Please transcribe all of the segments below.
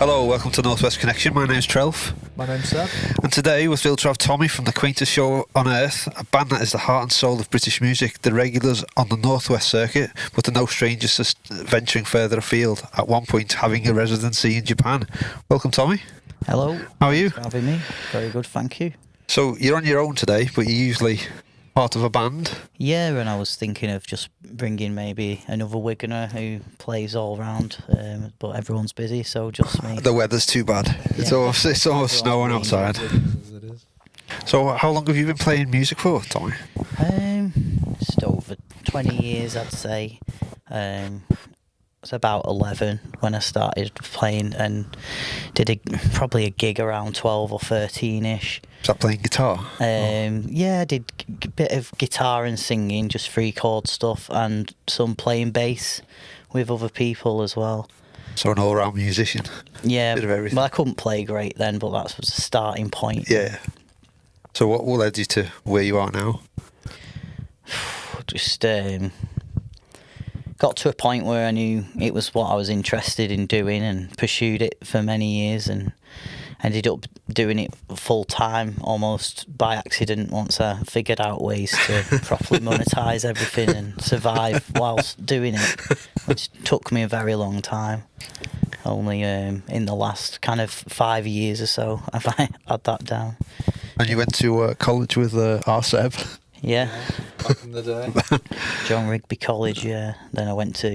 Hello, welcome to Northwest Connection. My name's Trelf. My name's Seb. And today we're thrilled to have Tommy from the Quaintest show on Earth, a band that is the heart and soul of British music, the regulars on the Northwest circuit, but are no strangers to venturing further afield, at one point having a residency in Japan. Welcome, Tommy. Hello. How are you? Thanks for having me. Very good, thank you. So you're on your own today, but you're usually part of a band? Yeah, and I was thinking of just bringing maybe another Wiganer who plays all round, but everyone's busy, so just me. The weather's too bad. It's almost snowing outside. So how long have you been playing music for, Tommy? Just over 20 years, I'd say. It's about 11 when I started playing, and did probably a gig around 12 or 13-ish. Is that playing guitar? Yeah, I did a bit of guitar and singing, just free chord stuff, and some playing bass with other people as well. So an all-round musician? Yeah, Bit of everything. well, I couldn't play great then, but that was the starting point. Yeah. So what led you to where you are now? Just got to a point where I knew it was what I was interested in doing and pursued it for many years, and ended up doing it full time almost by accident once I figured out ways to properly monetize everything and survive whilst doing it, which took me a very long time. Only in the last kind of 5 years or so have I had that down. And you went to college with Seb? Yeah. Back in the day. John Rigby College, yeah. Then I went to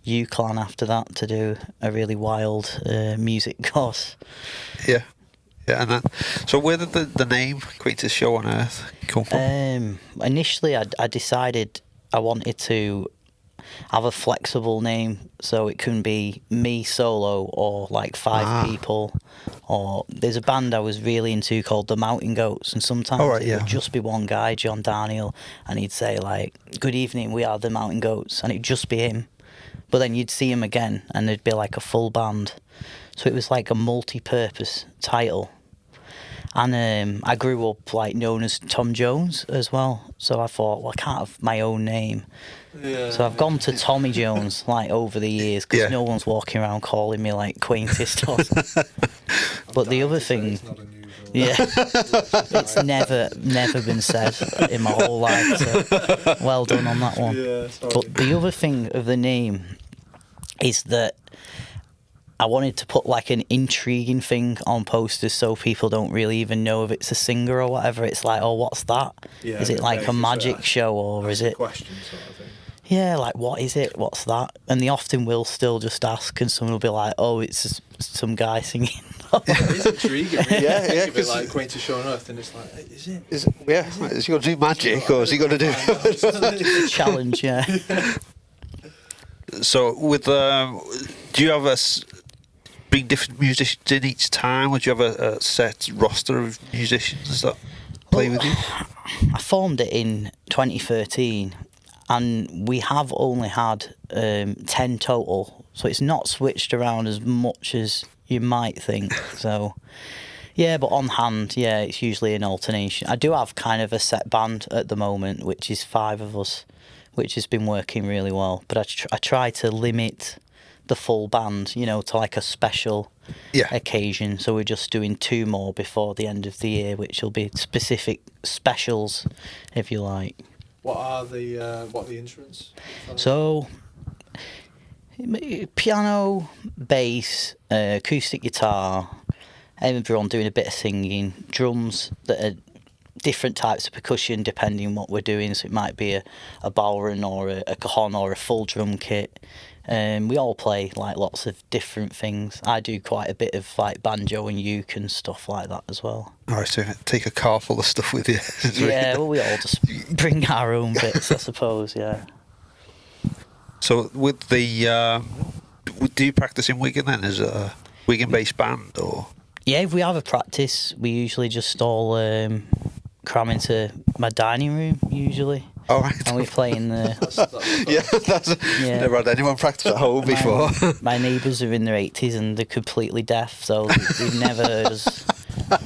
UCLan after that to do a really wild music course. Yeah. Yeah, and so where did the name Quaintest Show on Earth come from? Initially, I decided I wanted to have a flexible name, so it can be me solo or like five people. Or there's a band I was really into called the Mountain Goats, and sometimes it would just be one guy, John Daniel, and he'd say like, "Good evening, we are the Mountain Goats," and it'd just be him. But then you'd see him again, and there'd be like a full band. So it was like a multi-purpose title. And I grew up like known as Tom Jones as well, so I thought, well, I can't have my own name. Yeah. So I've gone to Tommy Jones like over the years, because no one's walking around calling me like Quaintest or something. But the other thing, it's never been said in my whole life, so well done on that one. Yeah, but the other thing of the name is that I wanted to put like an intriguing thing on posters so people don't really even know if it's a singer or whatever. It's like, oh, what's that? Yeah, is it like a magic show, or is it... question sort of thing. Yeah, like, what is it? What's that? And they often will still just ask, and someone will be like, oh, it's just some guy singing. It's intriguing, really. Yeah, because like Quaintest Show on Earth, and it's like, is it? Is he going to do magic, or is he going to do... It's a challenge, yeah. So with... do you have bring different musicians in each time, or do you have a set roster of musicians that play with you? I formed it in 2013, and we have only had 10 total, so it's not switched around as much as you might think. So yeah, but on hand, yeah, it's usually an alternation. I do have kind of a set band at the moment, which is 5 of us, which has been working really well, but I try to limit the full band, to like a special occasion. So we're just doing 2 more before the end of the year, which will be specific specials, if you like. What are the instruments? So piano, bass, acoustic guitar, everyone doing a bit of singing, drums that are different types of percussion depending on what we're doing. So it might be a ballroom or a cajon or a full drum kit. We all play like lots of different things. I do quite a bit of like banjo and uke and stuff like that as well. Alright, so take a car full of stuff with you. Yeah, well, we all just bring our own bits, I suppose, yeah. So with the... do you practice in Wigan then? Is it a Wigan-based band, or...? Yeah, if we have a practice, we usually just all cram into my dining room, usually. Oh, right. And we play in the... Never had anyone practice at home before. My neighbours are in their 80s and they're completely deaf, so they've never heard us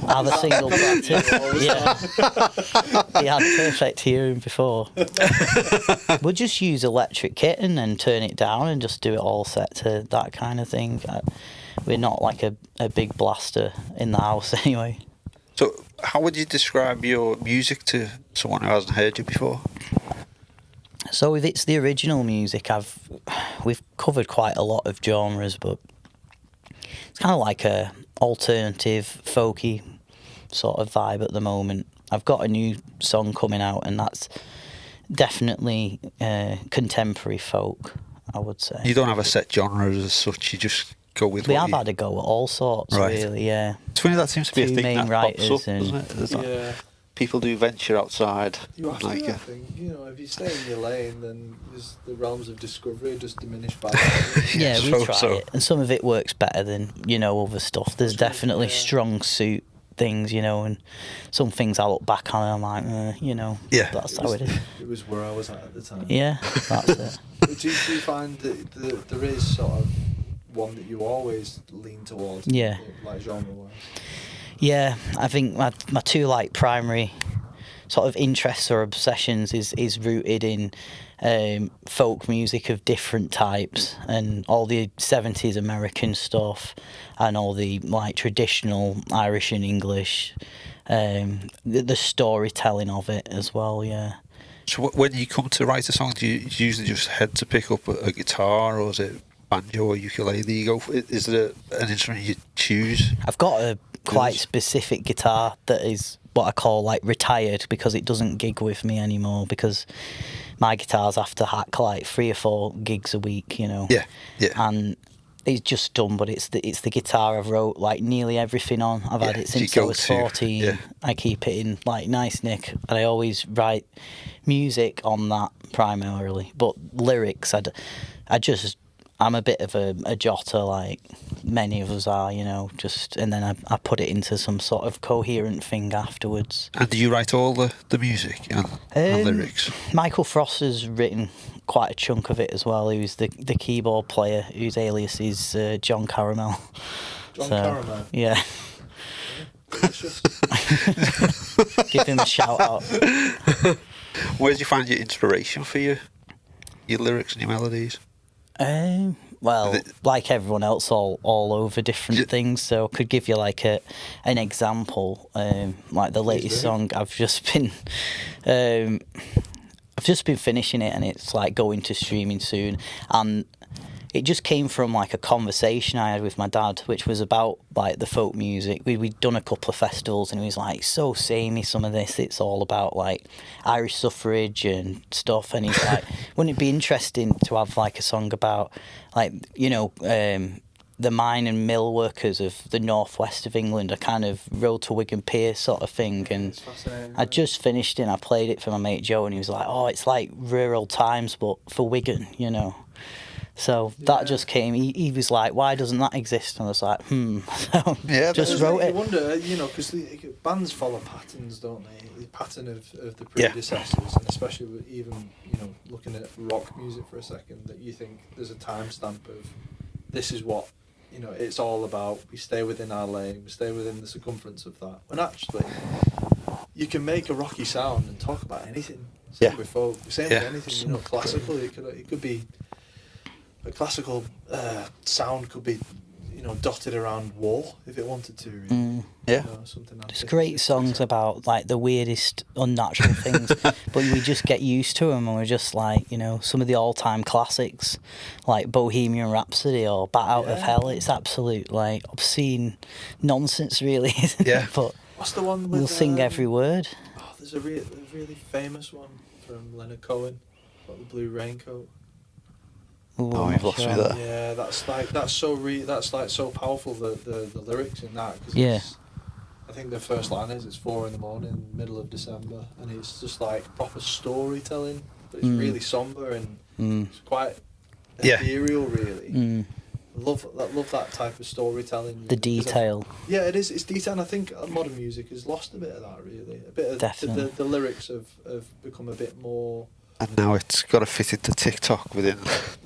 have a single practice. Yeah. They had perfect hearing before. We'll just use electric kit and then turn it down and just do it all set to that kind of thing. we're not like a big blaster in the house anyway. So, how would you describe your music to someone who hasn't heard you before? So if it's the original music, we've covered quite a lot of genres, but it's kind of like a alternative, folky sort of vibe at the moment. I've got a new song coming out, and that's definitely contemporary folk, I would say. You don't have a set genre as such. You just go with. We have had a go at all sorts, Right. really. Yeah. It's funny, that seems to be a Two thing main that pops writers up, and- doesn't it? There's that- Yeah. People do venture outside. You have to, like, I think. You know, if you stay in your lane, then the realms of discovery just diminish by that. Yeah, we so- try so. it, and some of it works better than other stuff. There's definitely strong suit things, and some things I look back on and I'm like, Yeah. that's how it is. It was where I was at the time. Yeah, that's it. But do you find that there is sort of one that you always lean towards? Yeah. Like genre-wise? Yeah, I think my two like primary sort of interests or obsessions is rooted in folk music of different types, and all the 70s American stuff and all the like traditional Irish and English, the storytelling of it as well. Yeah. So when you come to write a song, do you usually just head to pick up a guitar, or is it banjo or ukulele you go for? Is there an instrument you choose? I've got a quite Yes. specific guitar that is what I call like retired, because it doesn't gig with me anymore, because my guitars have to hack like 3 or 4 gigs a week, Yeah, yeah. and it's just done. But it's the guitar I've wrote like nearly everything on. I've had Yeah, it it's your since I was go-to, 14. yeah. I keep it in like nice nick, and I always write music on that primarily, but lyrics I'm a bit of a jotter, like many of us are, and then I put it into some sort of coherent thing afterwards. And do you write all the music and lyrics? Michael Frost has written quite a chunk of it as well. He was the keyboard player, whose alias is John Caramel. John Caramel. Yeah. Delicious. Give him a shout out. Where do you find your inspiration for your lyrics and your melodies? Well, like everyone else, all over different things. So I could give you like an example. Like the latest song, I've just been finishing it, and it's like going to streaming soon. And it just came from like a conversation I had with my dad, which was about like the folk music. We'd done a couple of festivals, and he was like, "So samey, some of this. It's all about like Irish suffrage and stuff." And he's like, "Wouldn't it be interesting to have like a song about like the mine and mill workers of the northwest of England, a kind of road to Wigan Pier sort of thing?" And It's fascinating. I just finished it, and I played it for my mate Joe, and he was like, "Oh, it's like rural times, but for Wigan, So that just came. He was like, "Why doesn't that exist?" And I was like, So Yeah, just Just wrote You it. wonder, because bands follow patterns, don't they? The pattern of the predecessors, and especially with even looking at rock music for a second, that you think there's a timestamp of this is what it's all about. We stay within our lane. We stay within the circumference of that. When actually, you can make a rocky sound and talk about anything. Same Yeah. with folk. Same Yeah. with anything. Classical. It could be a classical sound could be dotted around war if it wanted to. Really. Yeah. Something There's great songs about like the weirdest, unnatural things, but we just get used to them, and we're just like, some of the all-time classics, like Bohemian Rhapsody or Bat Out of Yeah. Hell. It's absolute like obscene nonsense, really, isn't Yeah. it? But What's the one with? we'll sing every word. Oh, there's a really famous one from Leonard Cohen about the blue raincoat. Ooh, Oh, I'm you've not lost me sure. there. Yeah, that's so powerful. The lyrics in that. 'Cause Yeah. I think the first line is it's 4 a.m, middle of December, and it's just like proper storytelling, but it's really somber and it's quite Yeah. ethereal, really. Mm. Love that type of storytelling. The detail. Yeah, it is. It's detail, and I think modern music has lost a bit of that. Really, a bit of Definitely. the lyrics have become a bit more. And now it's got to fit into TikTok within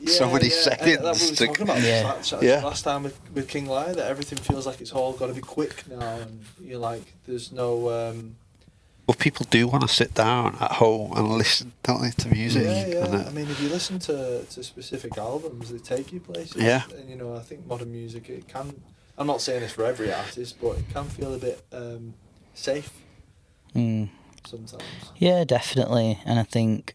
so Yeah, many yeah, seconds. and that we were to- talking about Yeah. Yeah. last time with King Lear, that everything feels like it's all got to be quick now, and you're like, there's no But people do want to sit down at home and listen, don't they, to music? Yeah. And, I mean, if you listen to specific albums, they take you places. Yeah. And, you know, I think modern music, it can... I'm not saying this for every artist, but it can feel a bit safe sometimes. Yeah, definitely. And I think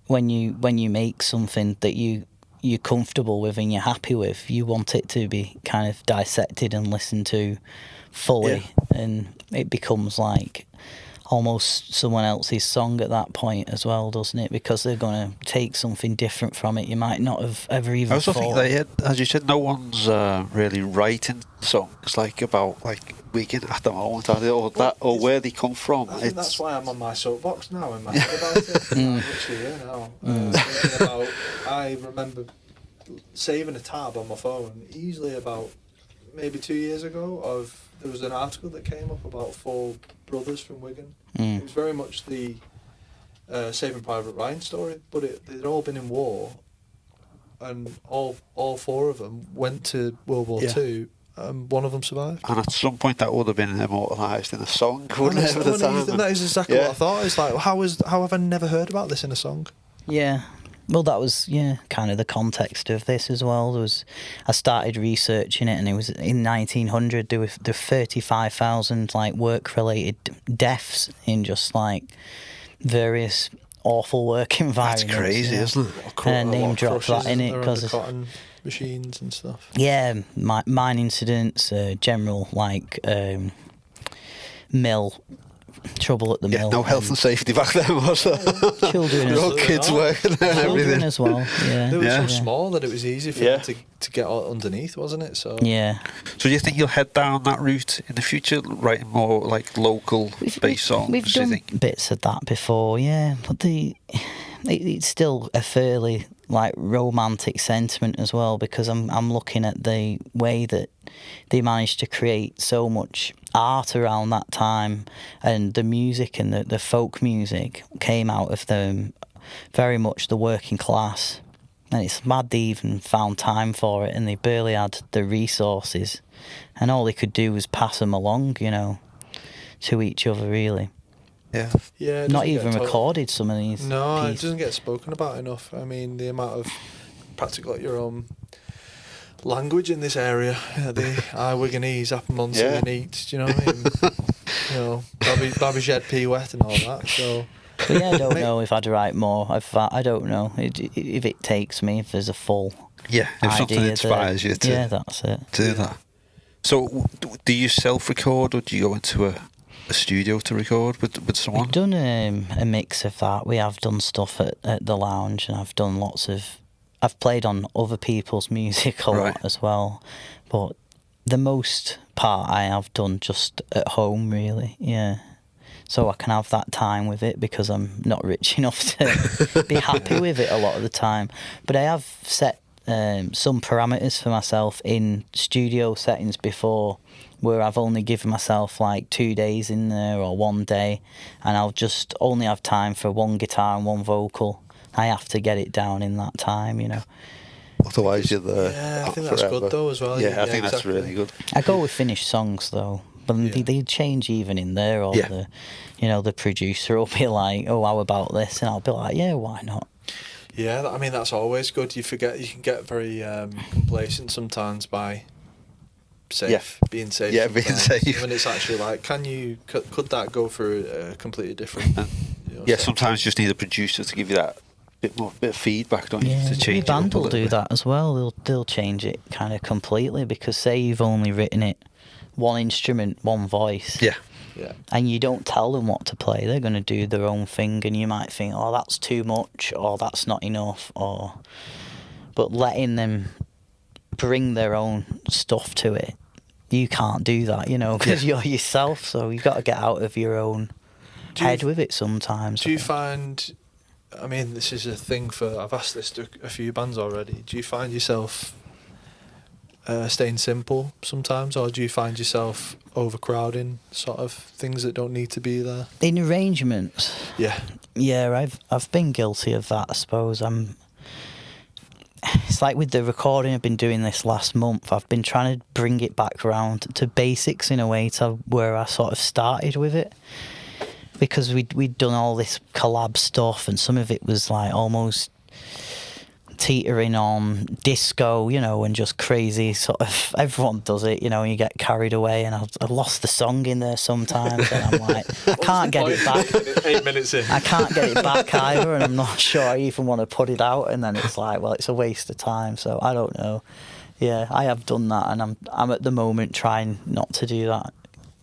when you make something that you're comfortable with and you're happy with, you want it to be kind of dissected and listened to fully, and it becomes like almost someone else's song at that point as well, doesn't it? Because they're going to take something different from it you might not have ever even I also thought. think that, as you said, no one's really writing songs like about like Wigan at the moment, are they? Or where they come from. I think that's why I'm on my soapbox now in my head about it. I'm literally here now. Thinking about, I remember saving a tab on my phone easily about maybe 2 years ago there was an article that came up about 4 brothers from Wigan. It was very much the Saving Private Ryan story, but they'd all been in war, and all 4 of them went to World War Two. One of them survived. And at some point that would have been immortalised in a song, wouldn't it? That is exactly what I thought. It's like, how have I never heard about this in a song? Yeah. Well, that was kind of the context of this as well. I started researching it, and it was in 1900 there were 35,000 like work-related deaths in just like various awful work environments. That's crazy, isn't it? And I name dropped that in it because cotton machines and stuff. Yeah, mine incidents, general like mill. Trouble at the mill. No health and safety back then, was there? Children, all kids working there and everything as well. Yeah, they were so small that it was easy for them to get underneath, wasn't it? So So do you think you'll head down that route in the future, writing more like local based songs? We've done bits of that before, yeah, but it's still a fairly like romantic sentiment as well, because I'm looking at the way that they managed to create so much art around that time, and the music and the folk music came out of them very much the working class, and it's mad they even found time for it, and they barely had the resources, and all they could do was pass them along, you know, to each other really. Yeah. Not even recorded some of these. No, pieces. It doesn't get spoken about enough. I mean, the amount of practically got your own language in this area. The Wiganese, Applemonster and Eat. Do you know what I mean? You know, Babby Shed Pea Wet and all that. So. But yeah, I don't know if I'd write more. I don't know if it takes me, if there's a full if something inspires you to that's it. To do that. So do you self-record, or do you go into a studio to record with someone? We've done a mix of that. We have done stuff at the lounge, and I've done I've played on other people's music a lot as well, but the most part I have done just at home really, so I can have that time with it, because I'm not rich enough to be happy with it a lot of the time. But I have set some parameters for myself in studio settings before, where I've only given myself like 2 days in there or 1 day, and I'll just only have time for one guitar and one vocal. I have to get it down in that time, you know. Otherwise you're there. Yeah, I think that's good though as well. Yeah, I think that's really good. I go with finished songs though, but they change even in there, or the producer will be like, oh, how about this? And I'll be like, yeah, why not? Yeah, I mean, that's always good. You can get very complacent sometimes by being safe. Yeah, being safe. When it's actually like, could that go for a completely different... sometimes you just need a producer to give you that bit of feedback, don't you, to change the band it up will do that as well. They'll change it kind of completely, because say you've only written it one instrument, one voice. Yeah. And you don't tell them what to play, they're going to do their own thing, and you might think, oh, that's too much, or that's not enough, but letting them bring their own stuff to it, you can't do that, you know, because you're yourself, so you've got to get out of your own head with it sometimes. Do you find, I mean, this is a thing I've asked this to a few bands already, do you find yourself staying simple sometimes, or do you find yourself overcrowding sort of things that don't need to be there? In arrangements? Yeah, I've been guilty of that, I suppose. It's like with the recording I've been doing this last month, I've been trying to bring it back around to basics in a way, to where I sort of started with it. because we'd done all this collab stuff, and some of it was like almost teetering on disco, you know, and just crazy sort of. Everyone does it, you know, and you get carried away. And I lost the song in there sometimes, and I'm like, I can't get it back. 8 minutes in. I can't get it back either, and I'm not sure I even want to put it out. And then it's like, well, it's a waste of time. So I don't know. Yeah, I have done that, and I'm at the moment trying not to do that.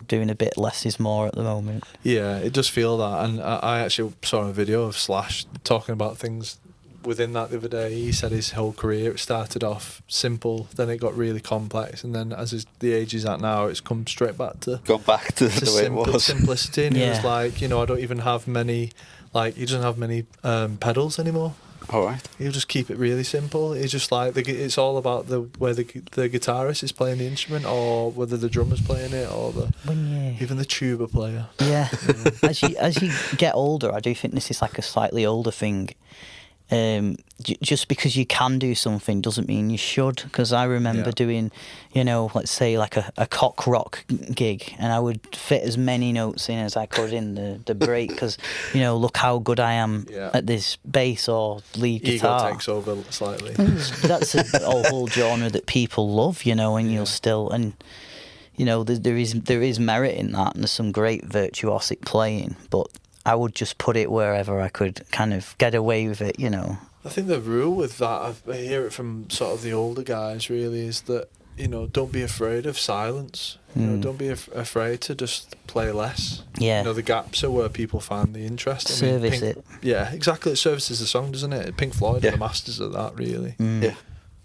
Doing a bit less is more at the moment. Yeah, it does feel that. And I actually saw a video of Slash talking about things within that the other day. He said his whole career, it started off simple, then it got really complex, and then as the age he's at now, it's come straight back to Gone back to the way it was. Simplicity. And he was Yeah. like, you know, I don't even have many, like, he doesn't have many pedals anymore. All right. He'll just keep it really simple. He's just like, it's all about where the guitarist is playing the instrument, or whether the drummer's playing it, or even the tuba player. Yeah. as you get older, I do think this is like a slightly older thing. Just because you can do something doesn't mean you should. Because I remember doing, you know, let's say like a cock rock gig, and I would fit as many notes in as I could in the break, because, you know, look how good I am at this bass or lead guitar. Ego takes over slightly. That's a whole genre that people love, you know, and you'll still, and you know, there is merit in that, and there's some great virtuosic playing, but I would just put it wherever I could kind of get away with it, you know. I think the rule with that, I hear it from sort of the older guys really, is that, you know, don't be afraid of silence. You know, don't be afraid to just play less. Yeah. You know, the gaps are where people find the interest. Service it. Yeah, exactly. It services the song, doesn't it? Pink Floyd are the masters of that, really. Yeah.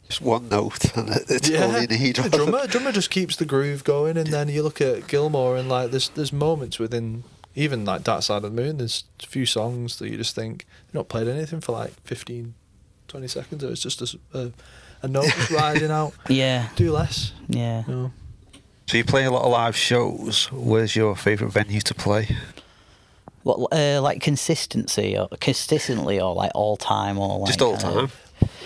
Just one note, and it's all you need. The drummer just keeps the groove going, and then you look at Gilmour, and like there's moments within, even like Dark Side of the Moon, there's a few songs that you just think they've not played anything for like 15, 20 seconds, or it's just a note just riding out. Yeah. Do less. Yeah. You know? So you play a lot of live shows. Where's your favourite venue to play? What, like consistently, or like all time, or like Just all time.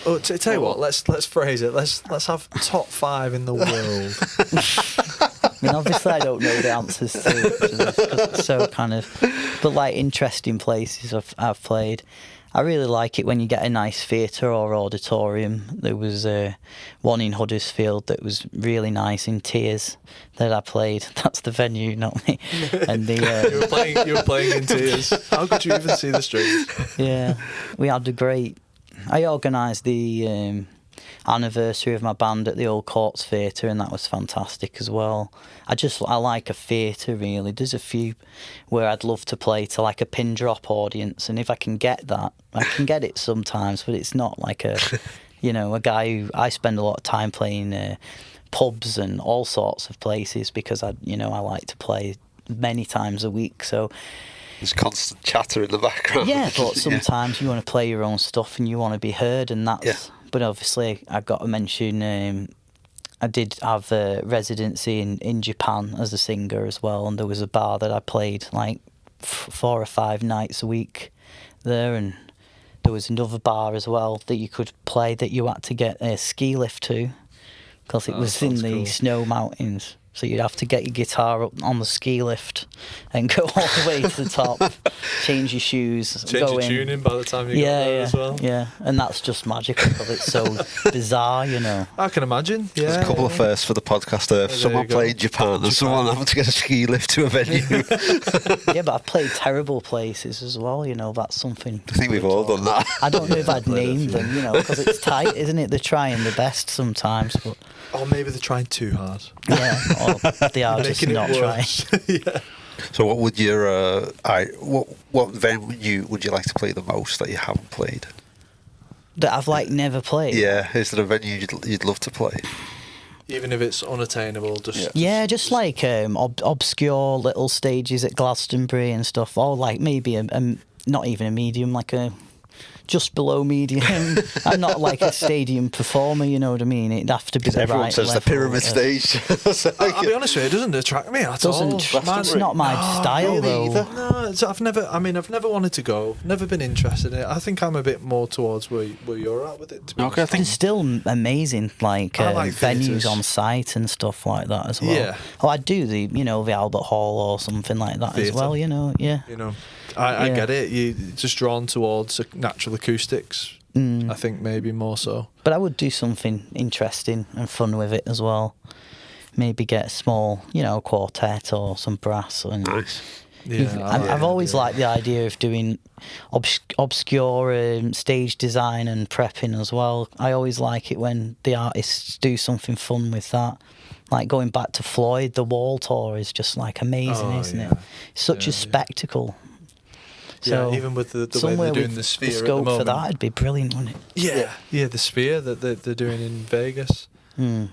Oh, tell you what, let's phrase it. Let's have top 5 in the world. I mean, obviously, I don't know the answers to this, 'cause it's so kind of, but like interesting places I've played. I really like it when you get a nice theatre or auditorium. There was one in Huddersfield that was really nice, in Tears, that I played. That's the venue, not me. And the you were playing in Tears. How could you even see the strings? yeah, we had a great. I organised the anniversary of my band at the Old Courts Theatre, and that was fantastic as well. I like a theatre, really. There's a few where I'd love to play to like a pin drop audience, and if I can get that, I can get it sometimes, but it's not like a, you know, a guy who, I spend a lot of time playing pubs and all sorts of places, because I like to play many times a week, so. There's constant chatter in the background. Yeah, but sometimes you want to play your own stuff and you want to be heard, and that's. Yeah. But obviously, I've got to mention. I did have a residency in Japan as a singer as well, and there was a bar that I played like 4 or 5 nights a week there, and there was another bar as well that you could play that you had to get a ski lift to, because it was in the snow mountains. So you'd have to get your guitar up on the ski lift and go all the way to the top, change your shoes, change your tuning by the time you get there as well. Yeah, and that's just magical because it's so bizarre, you know. I can imagine. Yeah, there's a couple of firsts for the podcast there. Someone playing Japan and someone having to get a ski lift to a venue. Yeah, but I've played terrible places as well, you know, that's something. I think we've all done that. I don't know if I'd name them, you know, because it's tight, isn't it? They're trying the best sometimes, but... Or maybe they're trying too hard. Yeah, or they are just not trying. Yeah. So what would your what venue would you like to play the most that you haven't played? That I've like never played? Yeah, is there a venue you'd love to play? Even if it's unattainable, just like obscure little stages at Glastonbury and stuff, or like maybe a not even a medium, like a just below medium. I'm not like a stadium performer, you know what I mean? It'd have to be the Everyone right says the level pyramid of- stage. I'll be honest with you, it doesn't attract me at all. It's not my style though. No, I've never wanted to go. Never been interested in it. I think I'm a bit more towards where you're at with it. To be Okay, I honest. think There's still amazing like, I like venues theatres. on site and stuff like that as well. Yeah. Oh, I'd do the the Albert Hall or something like that as Theatre. well. Yeah. You know, I Yeah. get it. You're just drawn towards natural acoustics. I think maybe more so. But I would do something interesting and fun with it as well. Maybe get a small, quartet or some brass. And nice. Yeah, I've always liked the idea of doing obscure stage design and prepping as well. I always like it when the artists do something fun with that. Like going back to Floyd, the Wall Tour is just like amazing, isn't it? It's such a spectacle. So even with the way somewhere they're doing with the Sphere the at the scope for moment. that'd be brilliant, wouldn't it? Yeah, the Sphere that they're doing in Vegas. I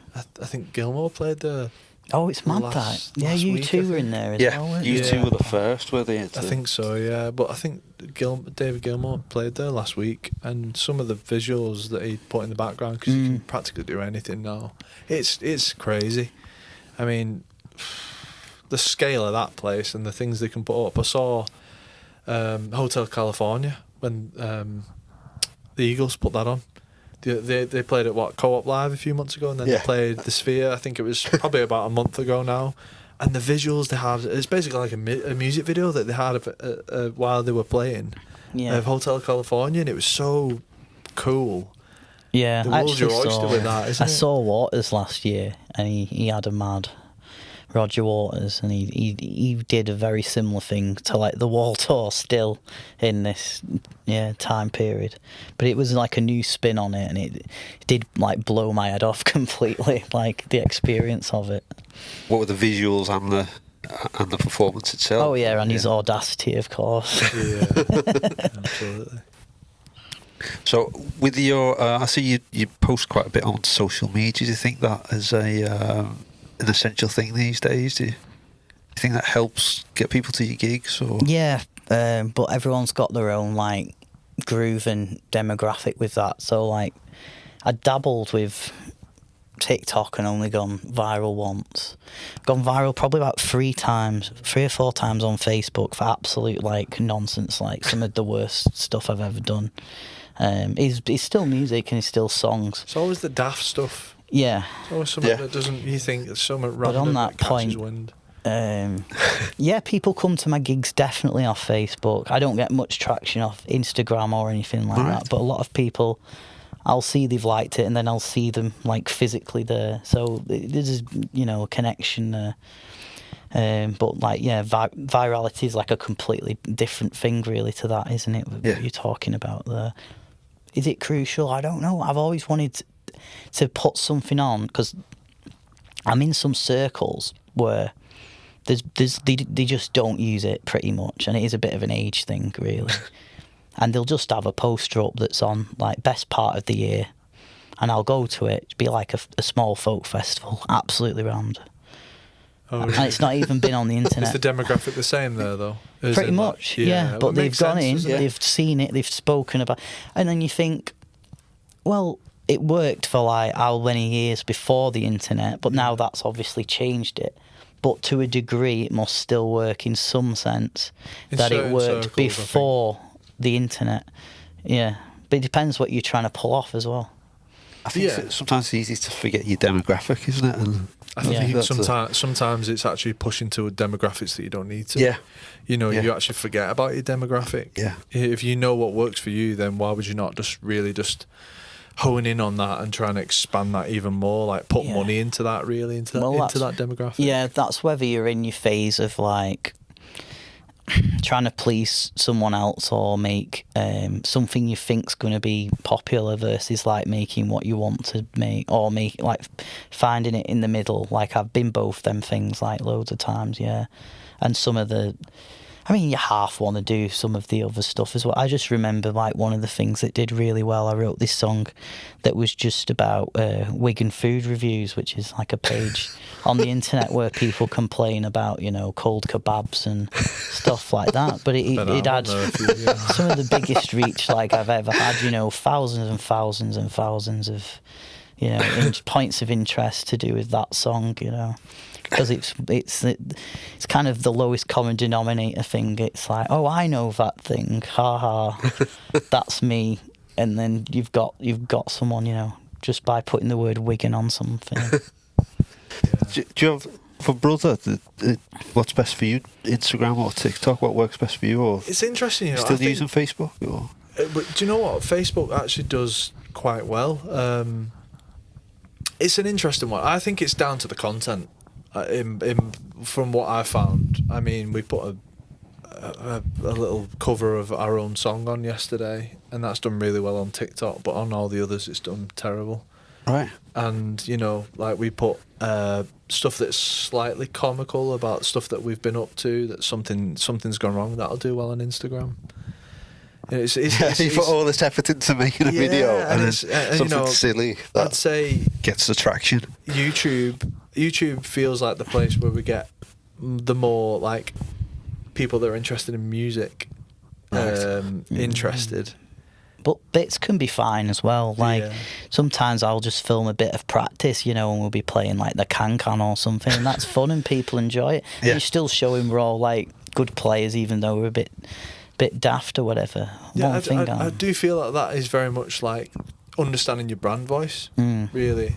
think Gilmore played there. Oh, it's mad Last- that. Yeah, last you week, I two were think. in there as Yeah, well, weren't you you? two Yeah. were the first, were they? I think so, yeah. But I think David Gilmour played there last week, and some of the visuals that he put in the background, because you can practically do anything now. It's crazy. I mean, the scale of that place and the things they can put up. I saw Hotel California when the Eagles put that on. They played at Co-op Live a few months ago, and then they played the Sphere. I think it was probably about a month ago now. And the visuals they had, it's basically like a music video that they had of, while they were playing of Hotel California, and it was so cool. Yeah, The I world's your actually oyster saw, with that, isn't I it? saw Waters last year, and he had a mad Roger Waters, and he did a very similar thing to like the Wall Tour still in this time period, but it was like a new spin on it, and it did like blow my head off completely, like the experience of it. What were the visuals and the performance itself? Oh yeah, and his audacity, of course. Yeah, absolutely. So with your, I see you post quite a bit on social media. Do you think that is an essential thing these days? Do you think that helps get people to your gigs? Or Yeah, but everyone's got their own like groove and demographic with that. So like, I dabbled with TikTok and only gone viral once. Gone viral probably about 3 or 4 times on Facebook for absolute like nonsense, like some of the worst stuff I've ever done. It's still music and it's still songs. It's always the daft stuff. Yeah. It's always something that doesn't. You think it's something random on that catches point, wind. Yeah, people come to my gigs definitely off Facebook. I don't get much traction off Instagram or anything like that, but a lot of people, I'll see they've liked it and then I'll see them like physically there. So there's a connection there. But like virality is like a completely different thing really to that, isn't it? What you're talking about there. Is it crucial? I don't know. I've always wanted to put something on because I'm in some circles where they just don't use it pretty much, and it is a bit of an age thing really. And they'll just have a poster up that's on like best part of the year, and I'll go to it. It'd be like a small folk festival, absolutely rammed. Oh, And it's not even been on the internet. Is the demographic the same there though? As Pretty in, like, much, yeah. well, But it they've makes gone sense, in, doesn't it? they've seen it, they've spoken about, and then you think, well, it worked for like how many years before the internet, but now that's obviously changed it. But to a degree, it must still work in some sense In that it certain worked circles, I think. before the internet. Yeah, but it depends what you're trying to pull off as well. I think sometimes it's easy to forget your demographic, isn't it? And I think that's sometimes it's actually pushing to demographics that you don't need to. Yeah. You actually forget about your demographic. Yeah. If you know what works for you, then why would you not just hone in on that and try and expand that even more? Like put money into that, really, into that demographic. Yeah, that's whether you're in your phase of like trying to please someone else or make something you think's going to be popular versus like making what you want to make, or make like finding it in the middle. Like I've been both them things like loads of times, yeah. And some of the I mean, you half want to do some of the other stuff as well. I just remember, like, one of the things that did really well, I wrote this song that was just about Wigan food reviews, which is like a page on the internet where people complain about, you know, cold kebabs and stuff like that. But it had some of the biggest reach, like, I've ever had, you know, thousands and thousands and thousands of, you know, points of interest to do with that song, you know. Because it's kind of the lowest common denominator thing. It's like, oh, I know that thing, ha ha, that's me. And then you've got someone, you know, just by putting the word Wigan on something. Do you have, for brother, what's best for you? Instagram or TikTok? What works best for you? Or it's interesting, you know. Still using Facebook? Or? But do you know what? Facebook actually does quite well. It's an interesting one. I think it's down to the content. From what I found, I mean, we put a little cover of our own song on yesterday, and that's done really well on TikTok. But on all the others, it's done terrible. Right. And you know, like we put stuff that's slightly comical about stuff that we've been up to, that something's gone wrong. That'll do well on Instagram. It's you put all this effort into making a video, and then something, you know, silly that I'd say gets the traction. YouTube feels like the place where we get the more, like, people that are interested in music interested. But bits can be fine as well. Like, sometimes I'll just film a bit of practice, you know, and we'll be playing, like, the can or something, and that's fun and people enjoy it. And you're still showing we're all, like, good players, even though we're a bit daft or whatever. Yeah, I do feel like that is very much like understanding your brand voice, really,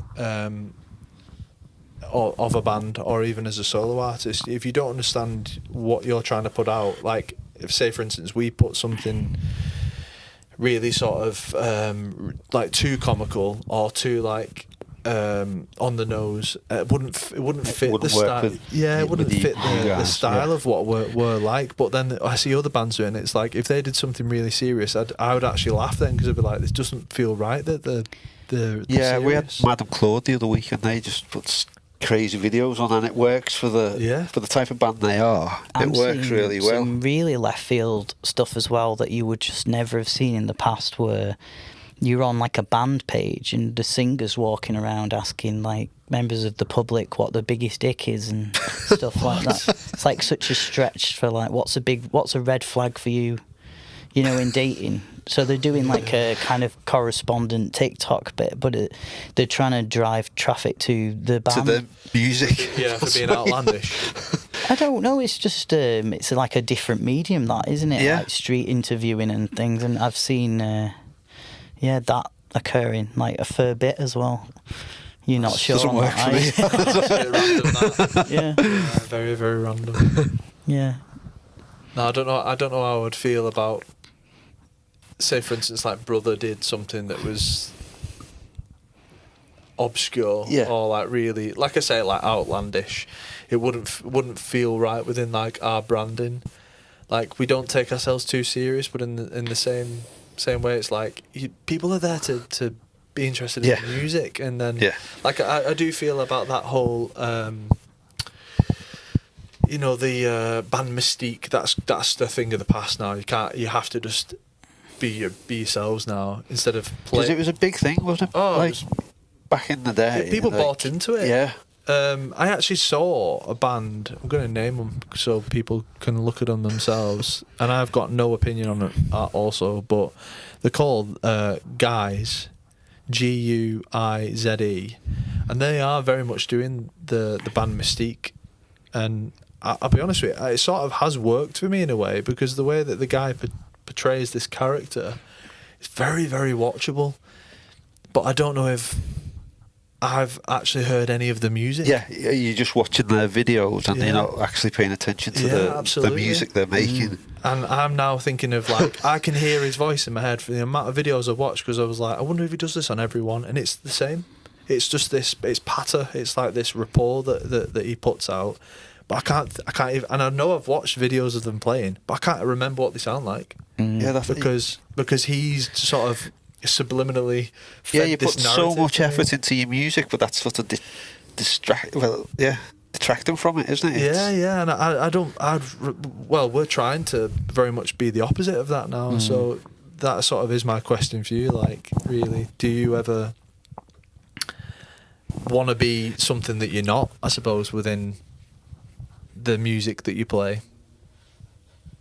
of a band, or even as a solo artist. If you don't understand what you're trying to put out, like, if, say, for instance, we put something really sort of like too comical or too, like, on the nose, it wouldn't fit the style. It wouldn't fit the style of what we're like. But then I see other bands doing it. It's like, if they did something really serious, I would actually laugh then, because I'd be like, this doesn't feel right. That they're we had Madame Claude the other week, and they just put crazy videos on, and it works for the type of band they are. It works really well. Some really left field stuff as well that you would just never have seen in the past, where you're on, like, a band page and the singer's walking around asking, like, members of the public what the biggest dick is and stuff like that. It's like such a stretch for, like, what's a red flag for you, you know, in dating. So they're doing, like, a kind of correspondent TikTok bit, but they're trying to drive traffic to the band. To the music. Yeah, for being outlandish. I don't know, it's just it's like a different medium, that, isn't it? Yeah. Like street interviewing and things, and I've seen that occurring, like, a fair bit as well. You're not sure doesn't on work that, for me. Random, that. Yeah. Very, very random. Yeah. No, I don't know how I would feel about, say, for instance, like, Brother did something that was obscure, or, like, really, like I say, like, outlandish. It wouldn't feel right within, like, our branding. Like, we don't take ourselves too serious, but in the same way, it's like, people are there to be interested in music, and then like, I do feel about that whole you know, the band mystique. That's the thing of the past now. You have to just be yourselves now, instead of play. Because it was a big thing, wasn't it? Oh, like, back in the day, people bought into it. Yeah. I actually saw a band, I'm going to name them so people can look at them themselves, and I've got no opinion on it also, but they're called Guys, Guize, and they are very much doing the band mystique, and I'll be honest with you, it sort of has worked for me in a way, because the way that the guy portrays this character is very, very watchable, but I don't know if I've actually heard any of the music. Yeah, you're just watching their videos, and you're not actually paying attention to the music they're making. And I'm now thinking of, like, I can hear his voice in my head for the amount of videos I've watched, because I was like, I wonder if he does this on everyone, and it's the same. It's just this, it's patter, it's like this rapport that he puts out. But I can't even, and I know I've watched videos of them playing, but I can't remember what they sound like. Yeah, that's because he's sort of subliminally you put so much effort into your music, but that's sort of detracting from it, isn't it? Yeah, and well, we're trying to very much be the opposite of that now. So that sort of is my question for you. Like, really, do you ever want to be something that you're not? I suppose within the music that you play,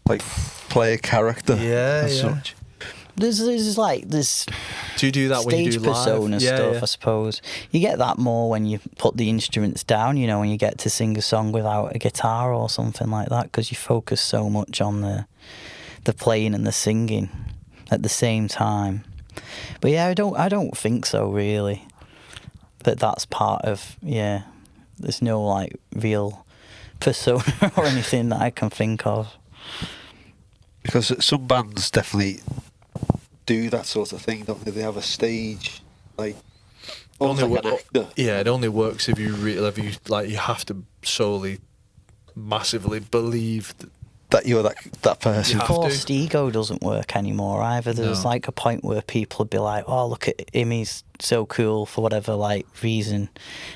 Like play a character. As yeah. such. There's Do you do that when you stage do live? persona stuff, I suppose. You get that more when you put the instruments down, you know, when you get to sing a song without a guitar or something like that, because you focus so much on the playing and the singing at the same time. But yeah, I don't think so, really. That's part of, there's no, like, real persona or anything that I can think of. Because some bands definitely do that sort of thing, don't they? They have a stage, like, almost like an actor. Yeah, it only works if you you have to solely, massively believe that you're that person. Forced ego doesn't work anymore either. There's like a point where people would be like, "Oh, look at him, he's so cool," for whatever like reason,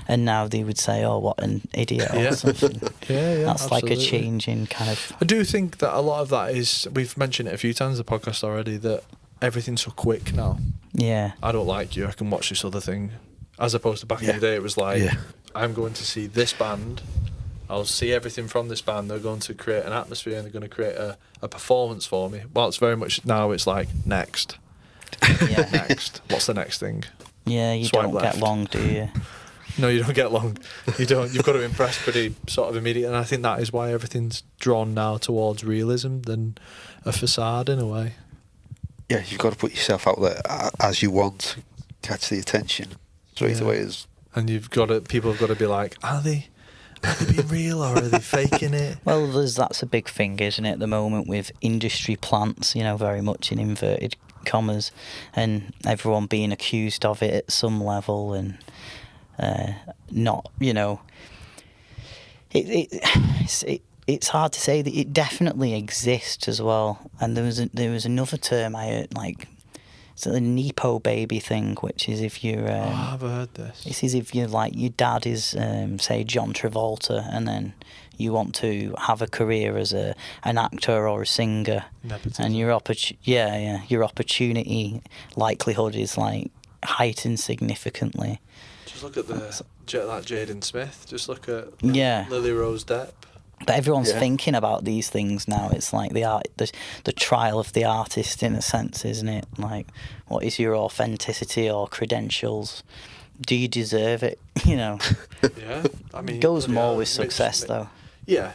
and now they would say, "Oh, what an idiot," or something. Yeah, that's absolutely. like a change in kind of. I do think that a lot of that is, we've mentioned it a few times in the podcast already, that everything's so quick now. Yeah. I don't like you, I can watch this other thing. As opposed to back in the day, it was like, I'm going to see this band, I'll see everything from this band, they're going to create an atmosphere and they're going to create a performance for me. Well, it's very much now, it's like, next. Yeah. Next. What's the next thing? Yeah, you Swipe don't left. get long, do you? No, you don't get long. You don't. You've got to impress pretty sort of immediately, and I think that is why everything's drawn now towards realism than a facade in a way. Yeah, you've got to put yourself out there as you want, catch the attention straight away. And people have got to be like, are they being real or are they faking it? Well, that's a big thing, isn't it, at the moment with industry plants, you know, very much in inverted commas, and everyone being accused of it at some level, and not, you know, it's hard to say that it definitely exists as well. And there was another term I heard, like, so the Nepo baby thing, which is if you're I've heard this. This is if you're like, your dad is say John Travolta, and then you want to have a career as an actor or a singer. Nepotism. And your opportunity likelihood is like heightened significantly. Just look at that Jaden Smith. Just look at Lily Rose Depp. But everyone's thinking about these things now. It's like the trial of the artist in a sense, isn't it? Like, what is your authenticity or credentials? Do you deserve it? You know. Yeah, I mean, it goes more with success, though. Yeah,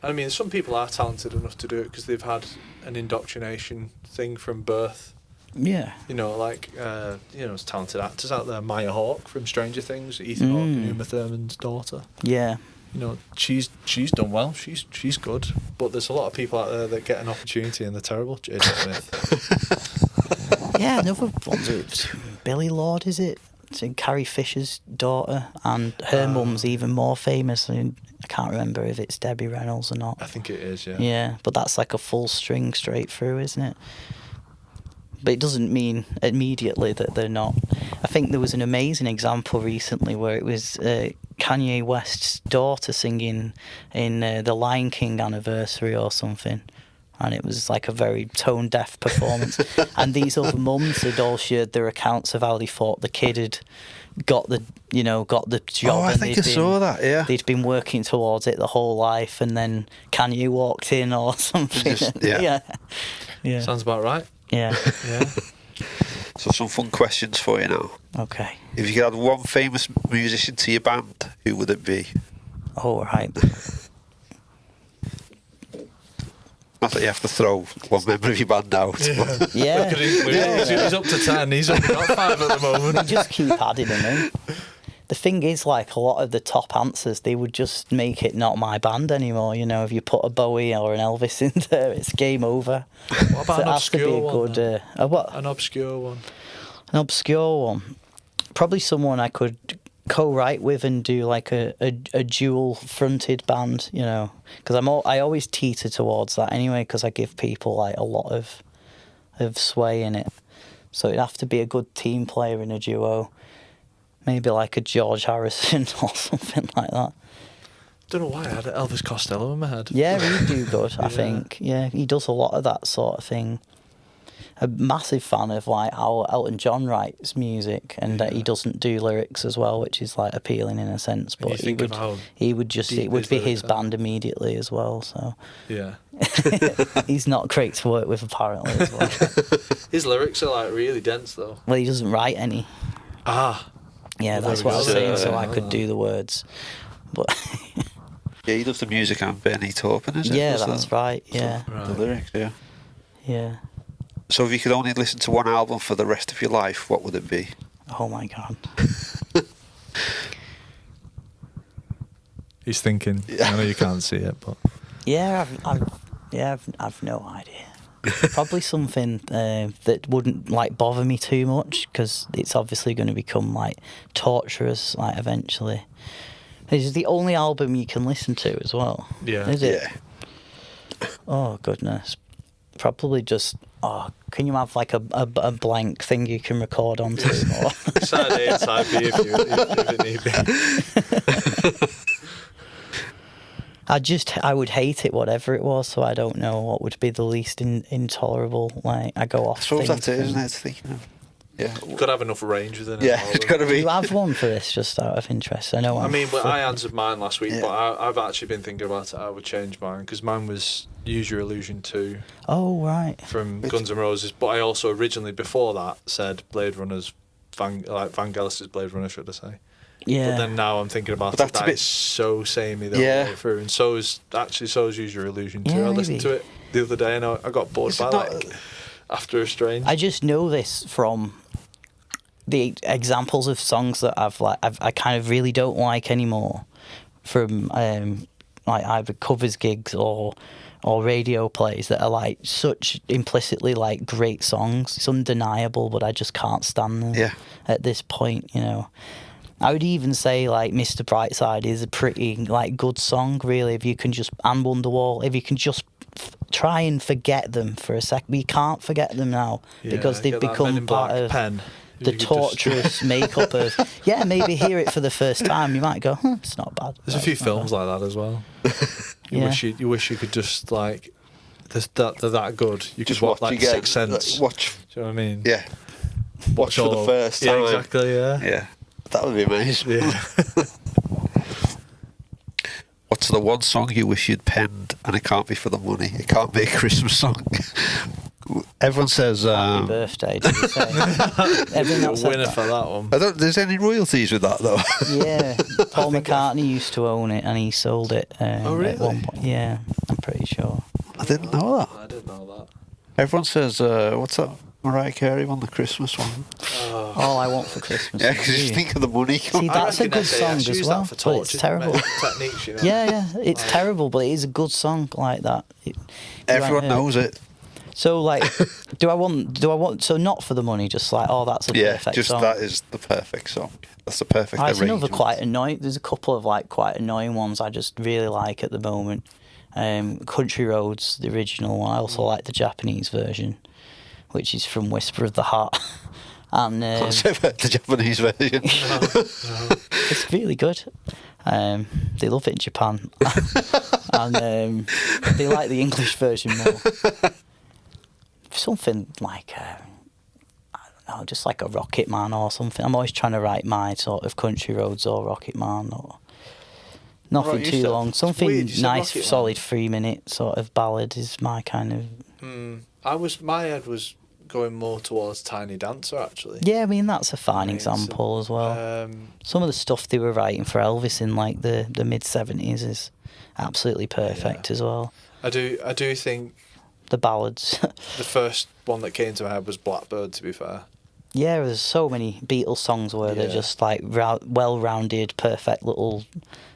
I mean, some people are talented enough to do it because they've had an indoctrination thing from birth. Yeah. You know, like there's talented actors out there. Maya Hawke from Stranger Things, Ethan Hawke and Uma Thurman's daughter. Yeah. You know, she's done well. She's good, but there's a lot of people out there that get an opportunity and they're terrible. Jaden Smith. Yeah, another one's Billy Lord, is it? It's Carrie Fisher's daughter, and her mum's even more famous. I can't remember if it's Debbie Reynolds or not. I think it is, yeah. Yeah, but that's like a full string straight through, isn't it? But it doesn't mean immediately that they're not. I think there was an amazing example recently where it was Kanye West's daughter singing in the Lion King anniversary or something, and it was like a very tone-deaf performance. And these other mums had all shared their accounts of how they thought the kid had got the job. Oh, I think I saw that. Yeah, they'd been working towards it the whole life, and then Kanye walked in or something. Yeah. Sounds about right. Yeah. Yeah. So some fun questions for you now. Okay. If you could add one famous musician to your band, who would it be? Oh, right. Not that you have to throw one member of your band out. Yeah. He's up to 10. He's only got 5 at the moment. You just keep adding them in. The thing is, like, a lot of the top answers, they would just make it not my band anymore. You know, if you put a Bowie or an Elvis in there, it's game over. What about so an obscure one? What? An obscure one. An obscure one. Probably someone I could co-write with and do like a dual-fronted band. You know, because I always teeter towards that anyway, because I give people like a lot of sway in it. So it'd have to be a good team player in a duo. Maybe like a George Harrison or something like that. don't know why I had Elvis Costello in my head. Yeah, he'd do good, I Yeah. think. Yeah, he does a lot of that sort of thing. A massive fan of like how Elton John writes music, and that he doesn't do lyrics as well, which is like appealing in a sense. And you But think of how he would just, deep it would his be lyrics his are. band immediately as well. So Yeah. he's not great to work with apparently as well. His lyrics are like really dense though. Well, he doesn't write any. Ah. Yeah, Well, that's there we what I was go. saying. So Yeah. I could do the words, but Yeah, he does the music and Bernie Taupin, is it? yeah, Does that's the, right. Yeah, Right. The lyrics, yeah. yeah. So if you could only listen to one album for the rest of your life, what would it be? Oh my god. He's thinking. I know you can't see it, but Yeah, I've no idea. Probably something that wouldn't like bother me too much, because it's obviously going to become like torturous, like eventually. This is the only album you can listen to as well. Yeah. Is it? Yeah. Oh goodness. Probably just. Oh, can you have like a blank thing you can record onto? Or... Saturday inside me if it need be. I would hate it, whatever it was. So I don't know what would be the least intolerable. Like I go off. I suppose things that's it, and- isn't it? It's thinking of, yeah. You've got to have enough range within it. Yeah, it's got to Do be. you have one for this, just out of interest? I know. I mean, well, I answered mine last week, Yeah. but I've actually been thinking about it. I would change mine because mine was Use Your Illusion 2 Oh right. from Guns N' Roses. But I also originally, before that, said Blade Runner's Vangelis's Blade Runner, should I say? Yeah. But then now I'm thinking about But it. that's a That bit- is so samey the Yeah. whole way through, and so is Use Your Illusion 2. Yeah, I listened maybe. to it the other day, and I got bored Is by it not- like After a Strange. I just know this from the examples of songs that I kind of really don't like anymore, from like either covers gigs or radio plays that are like such implicitly like great songs. It's undeniable, but I just can't stand them. Yeah. At this point, you know. I would even say like Mr. Brightside is a pretty like good song, really, if you can just, and Wonderwall, if you can just try and forget them for a second. You can't forget them now because they've get that Men become in part Black of pen. the You could just- torturous makeup of, yeah, maybe hear it for the first time, you might go, it's not bad. There's a few It's not films bad. like that as well. Yeah. You wish you could just like they're that good. You Just could watch watch like again. Sixth Sense. Watch. Do you know what I mean? Yeah. Watch for the all- first Yeah, time. exactly. Yeah. Yeah. That would be amazing. Yeah. What's the one song you wish you'd penned and it can't be for the money? It can't be a Christmas song. Everyone says. Happy birthday, did you say? Everyone A else said winner that. for that one. I don't. There's any royalties with that though. Yeah, Paul McCartney used to own it and he sold it Oh, at one really? point. Yeah, I'm pretty sure. I didn't know that. I didn't know that. Everyone says, what's that? Mariah Carey won the Christmas one. Oh. All I Want for Christmas. Yeah, Is because you You. think of the money. See, I that's a reckon good SAS song use as that well, for but it's torture terrible. techniques, you know. Yeah, it's terrible, but it is a good song like that. Everyone Right, knows it. So, like, do I want? So not for the money, just like, oh, that's a Yeah, perfect just song. that is the perfect song. That's the perfect It's another arrangement. quite annoying. There's a couple of like quite annoying ones I just really like at the moment. Country Roads, the original one. I also like the Japanese version, which is from Whisper of the Heart, and the Japanese version. it's really good. They love it in Japan, and they like the English version more. Something like I don't know, just like a Rocket Man or something. I'm always trying to write my sort of Country Roads or Rocket Man or nothing Right, you too said- long. it's Something weird, you said nice, Rocket solid Man. 3-minute sort of ballad is my kind of. My head was going more towards Tiny Dancer actually. Yeah, I mean that's a fine I mean, so, example as well. Um, Some of the stuff they were writing for Elvis in like the mid 70s is absolutely perfect Yeah. as well. I do think The ballads. the first one that came to my head was Blackbird. To be fair, Yeah, there's so many Beatles songs where they're Yeah. just like well-rounded, perfect little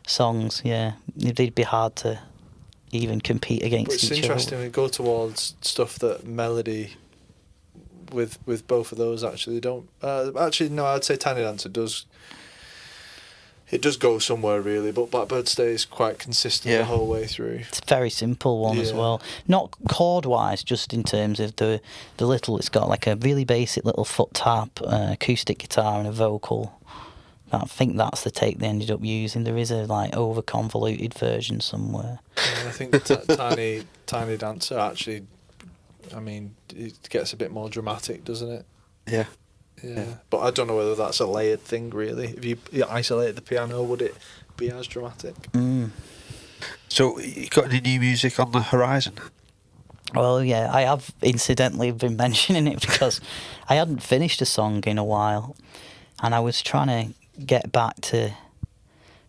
songs. Yeah, they'd be hard to even compete against but it's each interesting. other. We go towards stuff that melody with both of those actually don't. Actually, no, I'd say Tiny Dancer does. It does go somewhere really, but Blackbird stays quite consistent Yeah. the whole way through. It's a very simple one as Yeah. well. Not chord-wise, just in terms of the little. It's got like a really basic little foot tap, acoustic guitar, and a vocal. I think that's the take they ended up using. There is a like over convoluted version somewhere. Yeah, I think Tiny Dancer actually, I mean, it gets a bit more dramatic, doesn't it? Yeah. Yeah. But I don't know whether that's a layered thing, really. If you isolated the piano, would it be as dramatic? So, you got any new music on the horizon? Well, yeah, I have incidentally been mentioning it because I hadn't finished a song in a while, and I was trying to get back to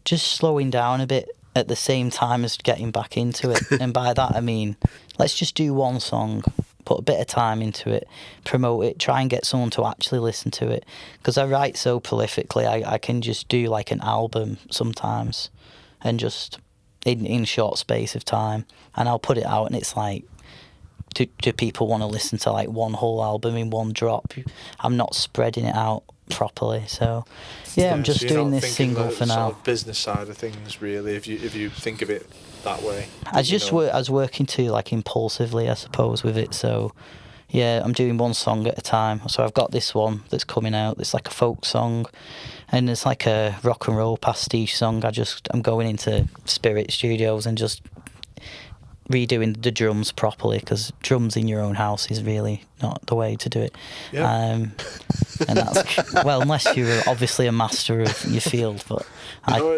just slowing down a bit at the same time as getting back into it. And by that I mean, let's just do one song, put a bit of time into it, promote it, try and get someone to actually listen to it. Because I write so prolifically, I can just do like an album sometimes, and just in short space of time, and I'll put it out, and it's like, do people want to listen to like one whole album in one drop? I'm not spreading it out properly, so yeah, I'm just so you're doing not this thinking single the for now. sort of business side of things, really, if you think of it that way. I was working too like impulsively, I suppose, with it. So yeah, I'm doing one song at a time. So I've got this one that's coming out. It's like a folk song, and it's like a rock and roll pastiche song. I'm going into Spirit Studios and just redoing the drums properly, because drums in your own house is really not the way to do it. Yeah. And that's, well, unless you're obviously a master of your field, but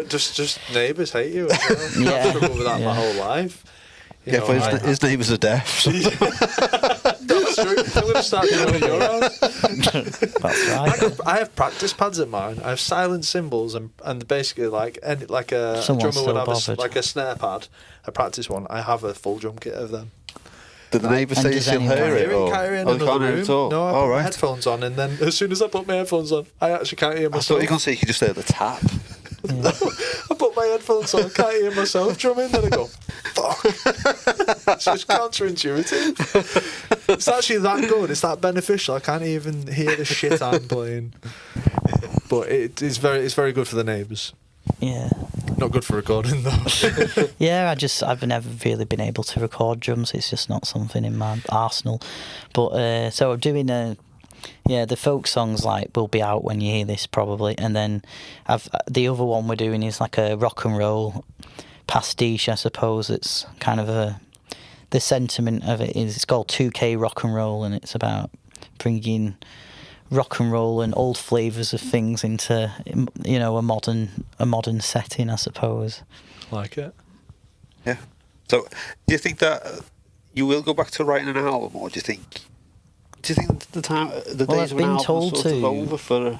just neighbours hate you as well. Yeah. I've struggled with that my whole life. You know, but his neighbours are deaf. That's true. I'm going to start doing it in your house. that's right. I have practice pads at mine. I have silent cymbals and basically like a Someone's drummer would still have like a snare pad, a practice one. I have a full drum kit of them. Did the neighbours say you does still anyone hear it? Can't hear it in they another can't hear room. it at all? No, I Oh, put my right. headphones on, and then as soon as I put my headphones on, I actually can't hear I thought myself. you were going to say you could just hear the tap. I put my headphones on, I can't hear myself drumming, then I go, fuck. It's just counterintuitive. It's actually that good, it's that beneficial. I can't even hear the shit I'm playing. But it's very good for the neighbours. Yeah. Not good for recording though. Yeah, I've never really been able to record drums. It's just not something in my arsenal. But so I'm doing the folk songs like will be out when you hear this probably, and then the other one we're doing is like a rock and roll pastiche, I suppose. It's kind of the sentiment of it is, it's called 2K rock and roll, and it's about bringing rock and roll and old flavours of things into, you know, a modern setting, I suppose. Like it. Yeah. So, do you think that you will go back to writing an album, or do you think the days I've of an been album told sort of to. over for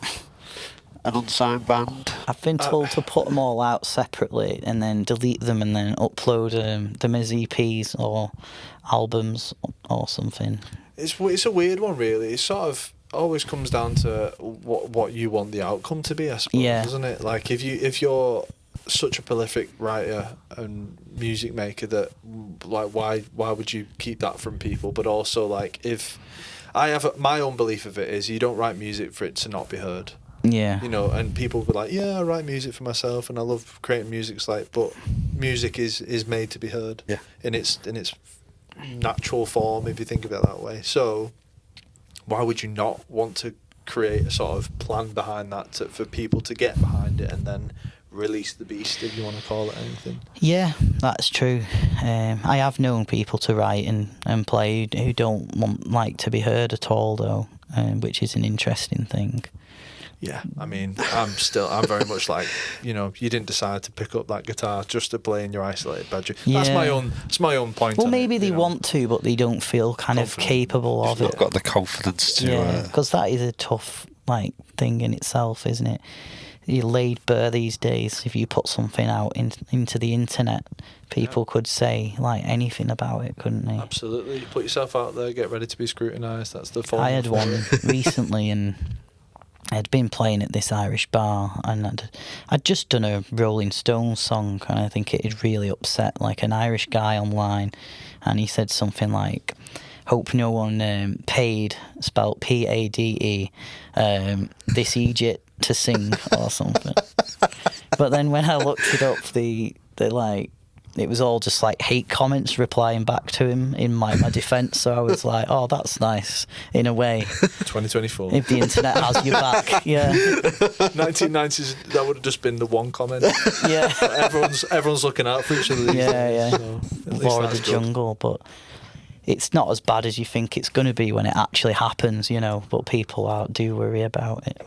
an unsigned band? I've been told to put them all out separately and then delete them and then upload them as EPs or albums or something. It's a weird one, really. It sort of always comes down to what you want the outcome to be, I suppose, doesn't it? Like if you're such a prolific writer and music maker, that like why would you keep that from people? But also, like, if I have my own belief of it is, you don't write music for it to not be heard. Yeah. You know, and people be like, yeah, I write music for myself and I love creating music. It's like, but music is made to be heard. Yeah. In its natural form, if you think of it that way. So why would you not want to create a sort of plan behind that for people to get behind it and then release the beast, if you want to call it anything? Yeah, that's true. I have known people to write and play who don't like to be heard at all, though, which is an interesting thing. Yeah, I mean, I'm very much like, you know, you didn't decide to pick up that guitar just to play in your isolated bedroom. Yeah. That's my own point. Well, on maybe it, they know. want to, but they don't feel kind of capable of You've it. not got the confidence to. Yeah, because that is a tough thing in itself, isn't it? You're laid bare these days. If you put something out into the internet, people could say like anything about it, couldn't they? Absolutely. You put yourself out there, get ready to be scrutinised. That's the form. I had one recently, and I'd been playing at this Irish bar, and I'd just done a Rolling Stones song, and I think it had really upset like an Irish guy online, and he said something like, "Hope no one paid, spelt Pade, this Egypt to sing," or something. But then when I looked it up, the it was all just like hate comments replying back to him in my defence. So I was like, oh, that's nice in a way. 2024. If the internet has your back, yeah. 1990s, that would have just been the one comment. Yeah. Everyone's looking out for each other. These days, so at least War of the that's good. Jungle, but it's not as bad as you think it's going to be when it actually happens, you know. But people do worry about it.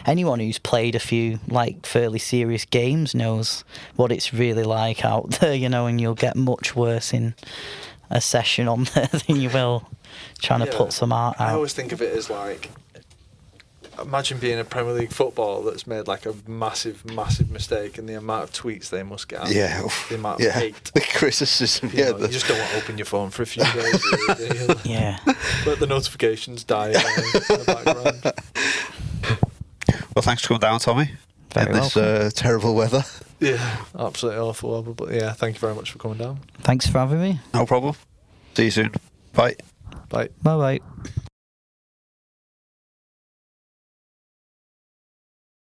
Anyone who's played a few like fairly serious games knows what it's really like out there, you know. And you'll get much worse in a session on there than you will trying to put some art out. I always think of it as like, imagine being a Premier League footballer that's made like a massive mistake, and the amount of tweets they must get out. Yeah. The amount of hate. The criticism. You know, you just don't want to open your phone for a few days. Really. Yeah. Let the notifications die in the background. Well, thanks for coming down, Tommy. Very in this terrible weather. Yeah, absolutely awful weather. But yeah, thank you very much for coming down. Thanks for having me. No problem. See you soon. Bye. Bye. Bye bye.